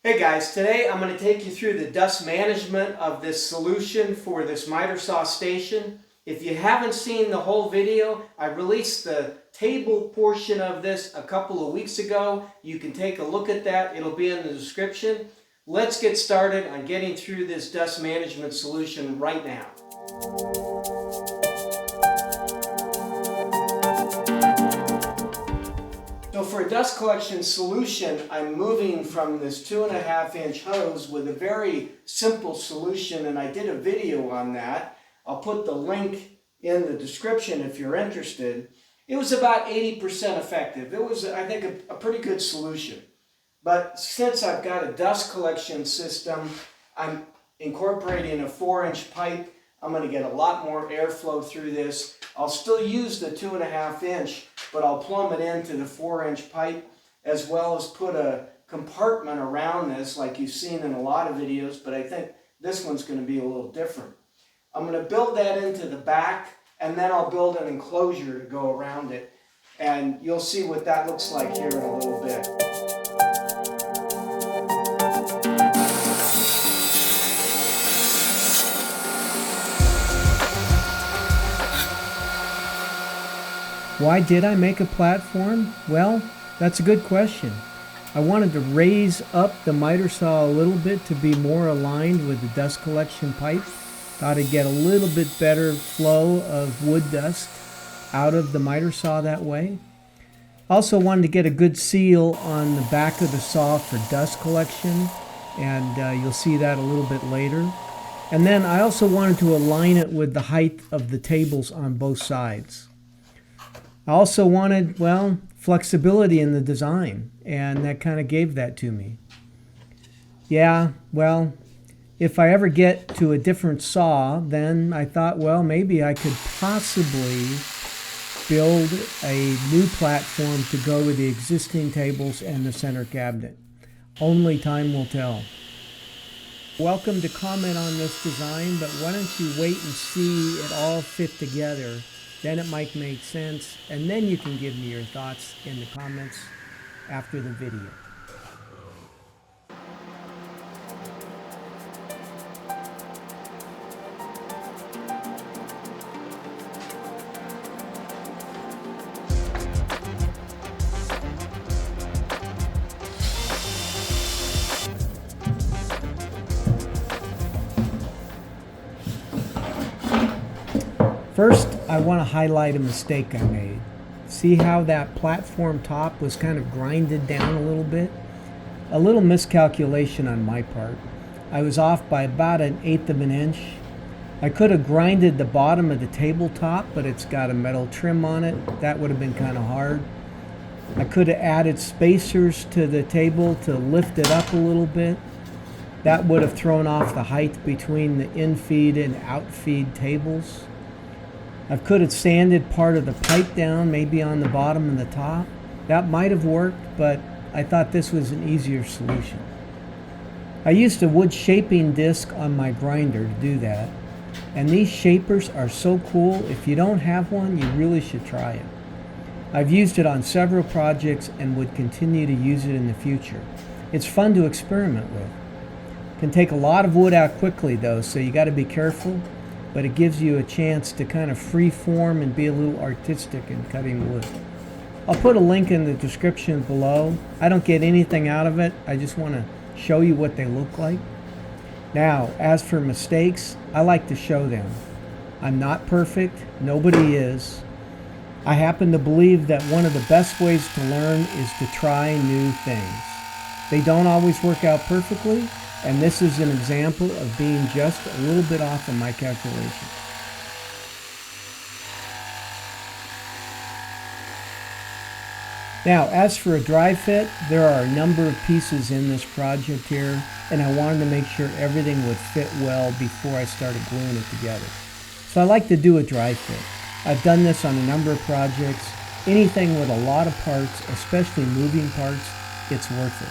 Hey guys, today I'm going to take you through the dust management of this solution for this miter saw station. If you haven't seen the whole video, I released the table portion of this a couple of weeks ago. You can take a look at that. It'll be in the description. Let's get started on getting through this dust management solution right now. So for a dust collection solution, I'm moving from this 2.5-inch hose with a very simple solution, and I did a video on that. I'll put the link in the description if you're interested. It was about 80% effective. It was, I think, a pretty good solution. But since I've got a dust collection system, I'm incorporating a 4-inch pipe. I'm going to get a lot more airflow through this. I'll still use the 2.5-inch, but I'll plumb it into the 4-inch pipe, as well as put a compartment around this like you've seen in a lot of videos, but I think this one's going to be a little different. I'm going to build that into the back, and then I'll build an enclosure to go around it, and you'll see what that looks like here in a little bit. Why did I make a platform? Well, that's a good question. I wanted to raise up the miter saw a little bit to be more aligned with the dust collection pipe. Thought I'd get a little bit better flow of wood dust out of the miter saw that way. Also wanted to get a good seal on the back of the saw for dust collection, and you'll see that a little bit later. And then I also wanted to align it with the height of the tables on both sides. I also wanted, well, flexibility in the design, and that kind of gave that to me. Yeah, well, if I ever get to a different saw, then I thought, well, maybe I could possibly build a new platform to go with the existing tables and the center cabinet. Only time will tell. Welcome to comment on this design, but why don't you wait and see it all fit together? Then it might make sense, and then you can give me your thoughts in the comments after the video. First, I want to highlight a mistake I made. See how that platform top was kind of grinded down a little bit? A little miscalculation on my part. I was off by about 1/8 of an inch. I could have grinded the bottom of the tabletop, but it's got a metal trim on it. That would have been kind of hard. I could have added spacers to the table to lift it up a little bit. That would have thrown off the height between the in-feed and out-feed tables. I could have sanded part of the pipe down, maybe on the bottom and the top. That might have worked, but I thought this was an easier solution. I used a wood shaping disc on my grinder to do that, and these shapers are so cool. If you don't have one, you really should try it. I've used it on several projects and would continue to use it in the future. It's fun to experiment with. Can take a lot of wood out quickly though, so you got to be careful. But it gives you a chance to kind of free form and be a little artistic in cutting wood. I'll put a link in the description below. I don't get anything out of it. I just want to show you what they look like. Now, as for mistakes, I like to show them. I'm not perfect. Nobody is. I happen to believe that one of the best ways to learn is to try new things. They don't always work out perfectly, and this is an example of being just a little bit off in my calculation. Now, as for a dry fit, there are a number of pieces in this project here, and I wanted to make sure everything would fit well before I started gluing it together. So I like to do a dry fit. I've done this on a number of projects. Anything with a lot of parts, especially moving parts, it's worth it.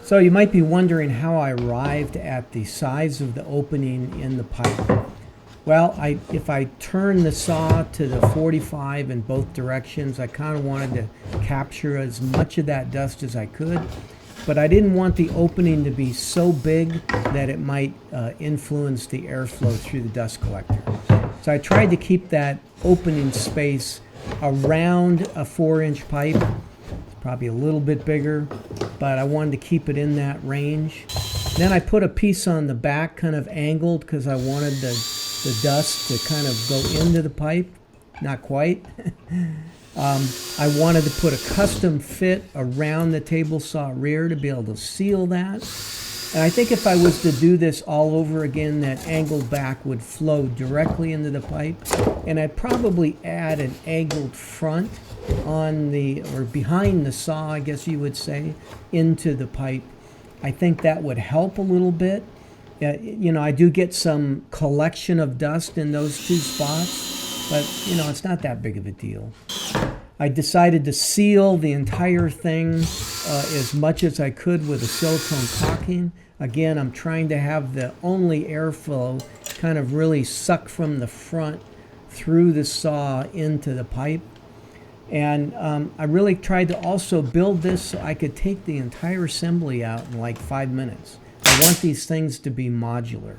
So you might be wondering how I arrived at the size of the opening in the pipe. Well, if I turn the saw to the 45 in both directions, I kind of wanted to capture as much of that dust as I could, but I didn't want the opening to be so big that it might influence the airflow through the dust collector. So I tried to keep that opening space around a 4-inch pipe. It's probably a little bit bigger, but I wanted to keep it in that range. Then I put a piece on the back kind of angled because I wanted the dust to kind of go into the pipe. Not quite. I wanted to put a custom fit around the table saw rear to be able to seal that. And I think if I was to do this all over again, that angled back would flow directly into the pipe. And I'd probably add an angled front on the, or behind the saw, I guess you would say, into the pipe. I think that would help a little bit. You know, I do get some collection of dust in those two spots, but you know, it's not that big of a deal. I decided to seal the entire thing as much as I could with a silicone caulking. Again, I'm trying to have the only airflow kind of really suck from the front through the saw into the pipe. And I really tried to also build this so I could take the entire assembly out in like 5 minutes. I want these things to be modular.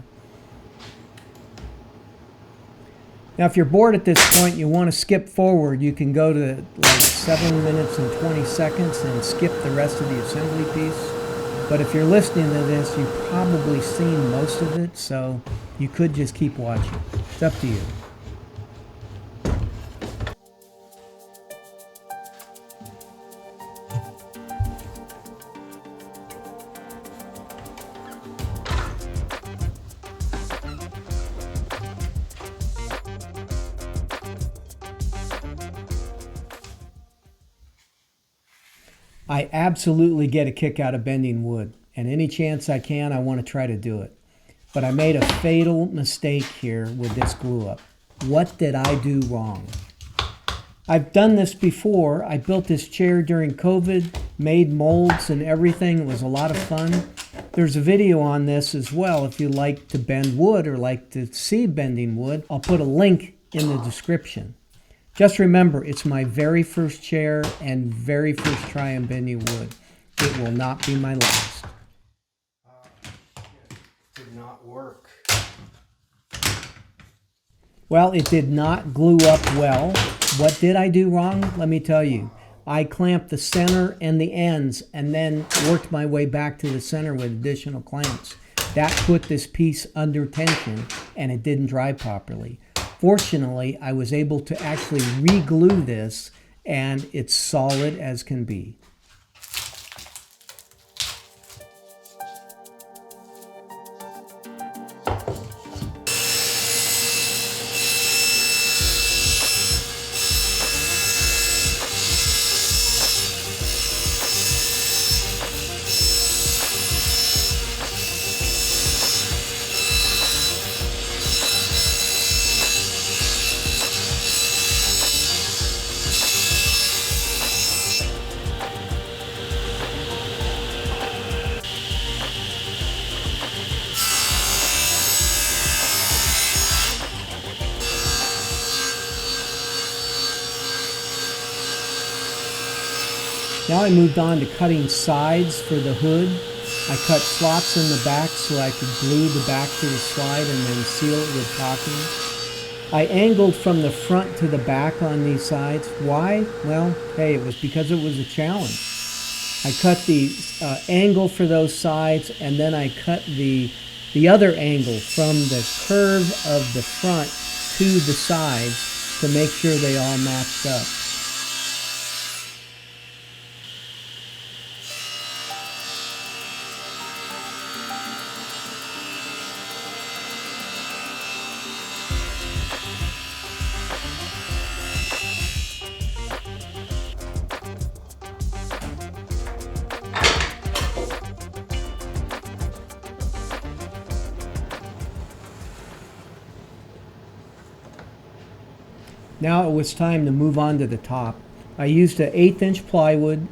Now, if you're bored at this point, you want to skip forward, you can go to like 7 minutes and 20 seconds and skip the rest of the assembly piece. But if you're listening to this, you've probably seen most of it, so you could just keep watching. It's up to you. I absolutely get a kick out of bending wood, and any chance I can, I want to try to do it. But I made a fatal mistake here with this glue up. What did I do wrong? I've done this before. I built this chair during COVID, made molds and everything. It was a lot of fun. There's a video on this as well if you like to bend wood or like to see bending wood. I'll put a link in the description. Just remember, it's my very first chair and very first try on bending wood. It will not be my last. Did not work. Well, it did not glue up well. What did I do wrong? Let me tell you. I clamped the center and the ends and then worked my way back to the center with additional clamps. That put this piece under tension and it didn't dry properly. Fortunately, I was able to actually re-glue this and it's solid as can be. Now I moved on to cutting sides for the hood. I cut slots in the back so I could glue the back to the slide and then seal it with caulking. I angled from the front to the back on these sides. Why? Well, hey, it was because it was a challenge. I cut the angle for those sides and then I cut the other angle from the curve of the front to the sides to make sure they all matched up. Now it was time to move on to the top. I used an 1/8 inch plywood,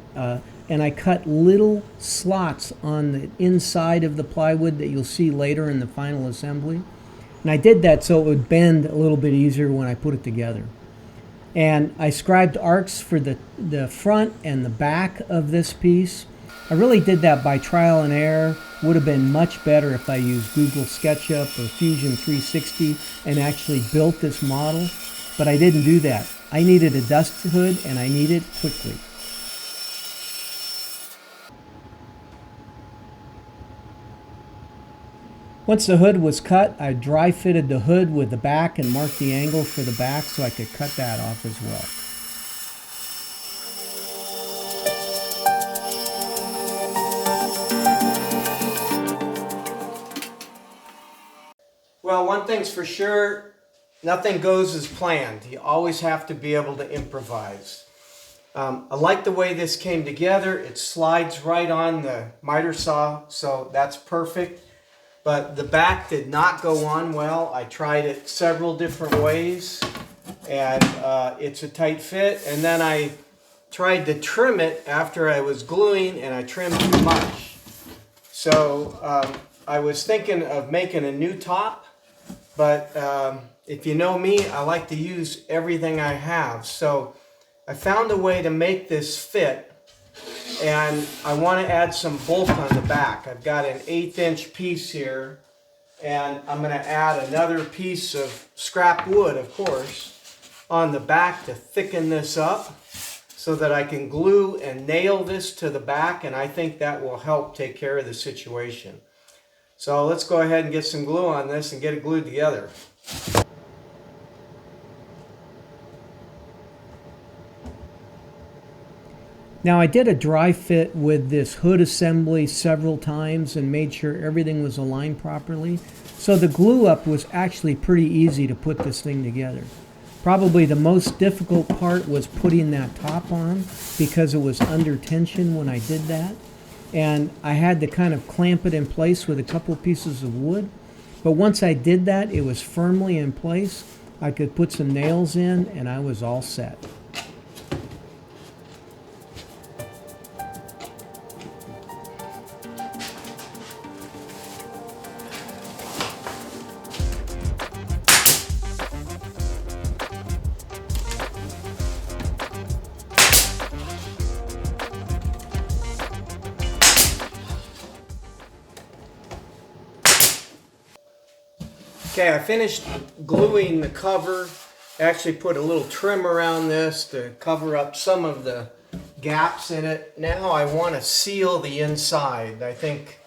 and I cut little slots on the inside of the plywood that you'll see later in the final assembly. And I did that so it would bend a little bit easier when I put it together. And I scribed arcs for the front and the back of this piece. I really did that by trial and error. Would have been much better if I used Google SketchUp or Fusion 360 and actually built this model, but I didn't do that. I needed a dust hood and I needed it quickly. Once the hood was cut, I dry fitted the hood with the back and marked the angle for the back so I could cut that off as well. Well, one thing's for sure, nothing goes as planned. You always have to be able to improvise. I like the way this came together. It slides right on the miter saw, so that's perfect. But the back did not go on well. I tried it several different ways, and it's a tight fit. And then I tried to trim it after I was gluing, and I trimmed too much. So I was thinking of making a new top, but if you know me, I like to use everything I have. So I found a way to make this fit. And I want to add some bulk on the back. I've got an 1/8" piece here, and I'm going to add another piece of scrap wood, of course, on the back to thicken this up so that I can glue and nail this to the back, and I think that will help take care of the situation. So let's go ahead and get some glue on this and get it glued together. Now I did a dry fit with this hood assembly several times and made sure everything was aligned properly. So the glue up was actually pretty easy to put this thing together. Probably the most difficult part was putting that top on because it was under tension when I did that. And I had to kind of clamp it in place with a couple pieces of wood. But once I did that, it was firmly in place. I could put some nails in and I was all set. Okay, I finished gluing the cover. I actually put a little trim around this to cover up some of the gaps in it. Now I want to seal the inside. I think,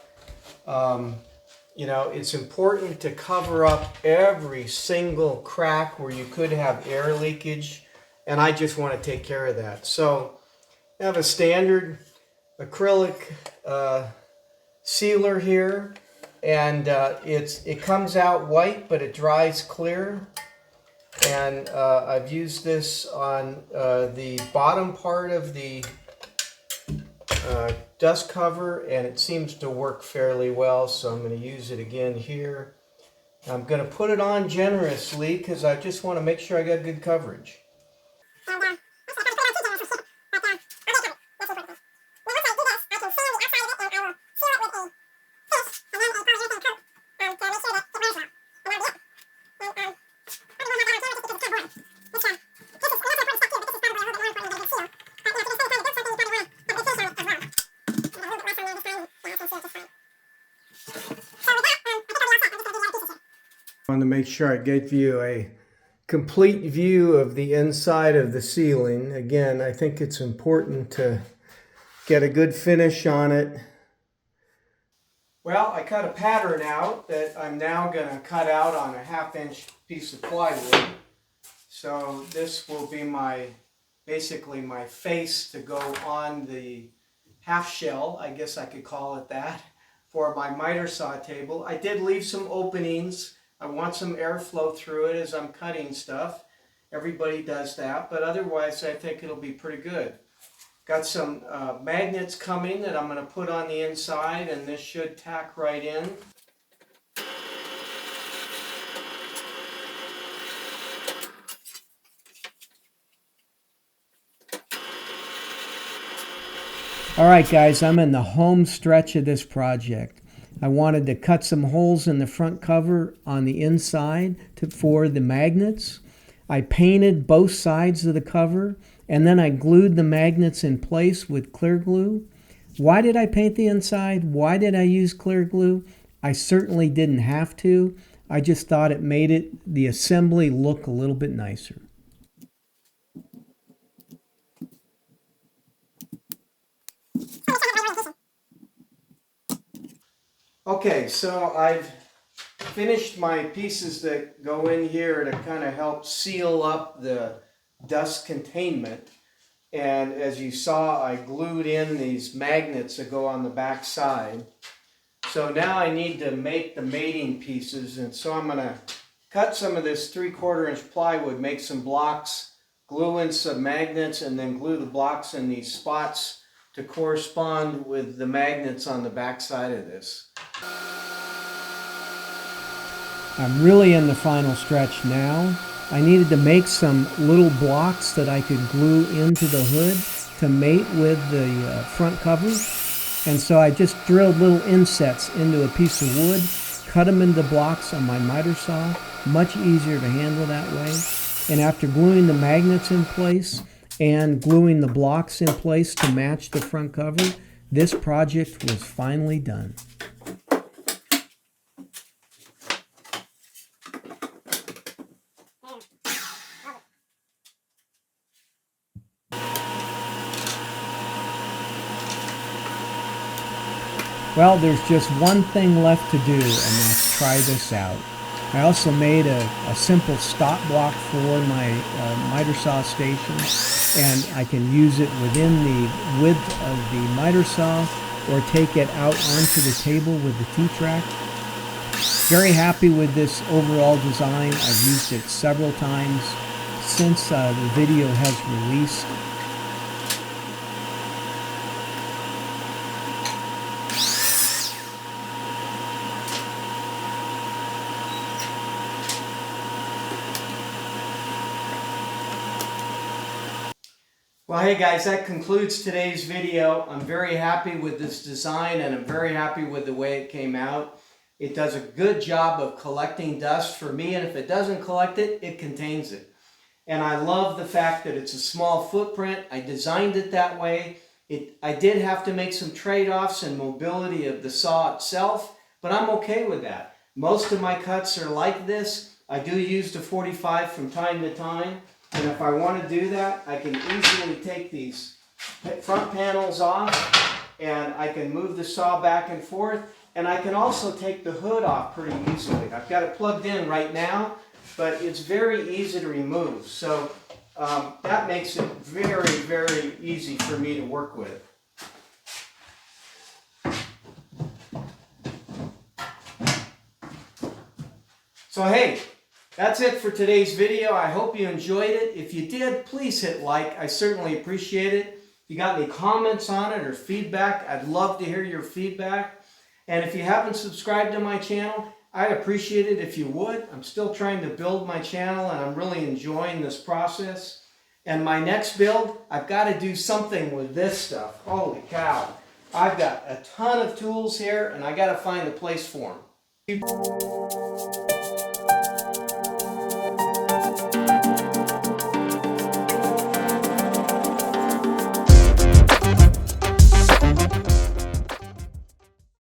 you know, it's important to cover up every single crack where you could have air leakage, and I just want to take care of that. So I have a standard acrylic sealer here. And it comes out white, but it dries clear. And I've used this on the bottom part of the dust cover, and it seems to work fairly well, so I'm going to use it again here. I'm going to put it on generously because I just want to make sure I got good coverage. I want to make sure I give you a complete view of the inside of the ceiling. Again, I think it's important to get a good finish on it. Well, I cut a pattern out that I'm now going to cut out on a 1/2" piece of plywood. So this will be basically my face to go on the half shell, I guess I could call it that, for my miter saw table. I did leave some openings. I want some airflow through it as I'm cutting stuff. Everybody does that, but otherwise I think it'll be pretty good. Got some magnets coming that I'm going to put on the inside, and this should tack right in. All right, guys, I'm in the home stretch of this project. I wanted to cut some holes in the front cover on the inside for the magnets. I painted both sides of the cover, and then I glued the magnets in place with clear glue. Why did I paint the inside? Why did I use clear glue? I certainly didn't have to. I just thought it made the assembly look a little bit nicer. Okay, so I've finished my pieces that go in here to kind of help seal up the dust containment. And as you saw, I glued in these magnets that go on the back side. So now I need to make the mating pieces, and so I'm going to cut some of this 3/4 inch plywood, make some blocks, glue in some magnets, and then glue the blocks in these spots to correspond with the magnets on the back side of this. I'm really in the final stretch now. I needed to make some little blocks that I could glue into the hood to mate with the front cover. And so I just drilled little insets into a piece of wood, cut them into blocks on my miter saw. Much easier to handle that way. And after gluing the magnets in place and gluing the blocks in place to match the front cover, this project was finally done. Well, there's just one thing left to do, and that's try this out. I also made a simple stop block for my miter saw station, and I can use it within the width of the miter saw or take it out onto the table with the T-track. Very happy with this overall design. I've used it several times since the video has released. Well, hey guys, that concludes today's video. I'm very happy with this design, and I'm very happy with the way it came out. It does a good job of collecting dust for me, and if it doesn't collect it, it contains it. And I love the fact that it's a small footprint. I designed it that way. I did have to make some trade-offs in mobility of the saw itself, but I'm okay with that. Most of my cuts are like this. I do use the 45 from time to time. And if I want to do that, I can easily take these front panels off, and I can move the saw back and forth, and I can also take the hood off pretty easily. I've got it plugged in right now, but it's very easy to remove. So that makes it very, very easy for me to work with. So hey, that's it for today's video. I hope you enjoyed it. If you did, please hit like. I certainly appreciate it. If you got any comments on it or feedback, I'd love to hear your feedback. And if you haven't subscribed to my channel, I'd appreciate it if you would. I'm still trying to build my channel, and I'm really enjoying this process. And my next build, I've got to do something with this stuff. Holy cow. I've got a ton of tools here, and I got to find a place for them.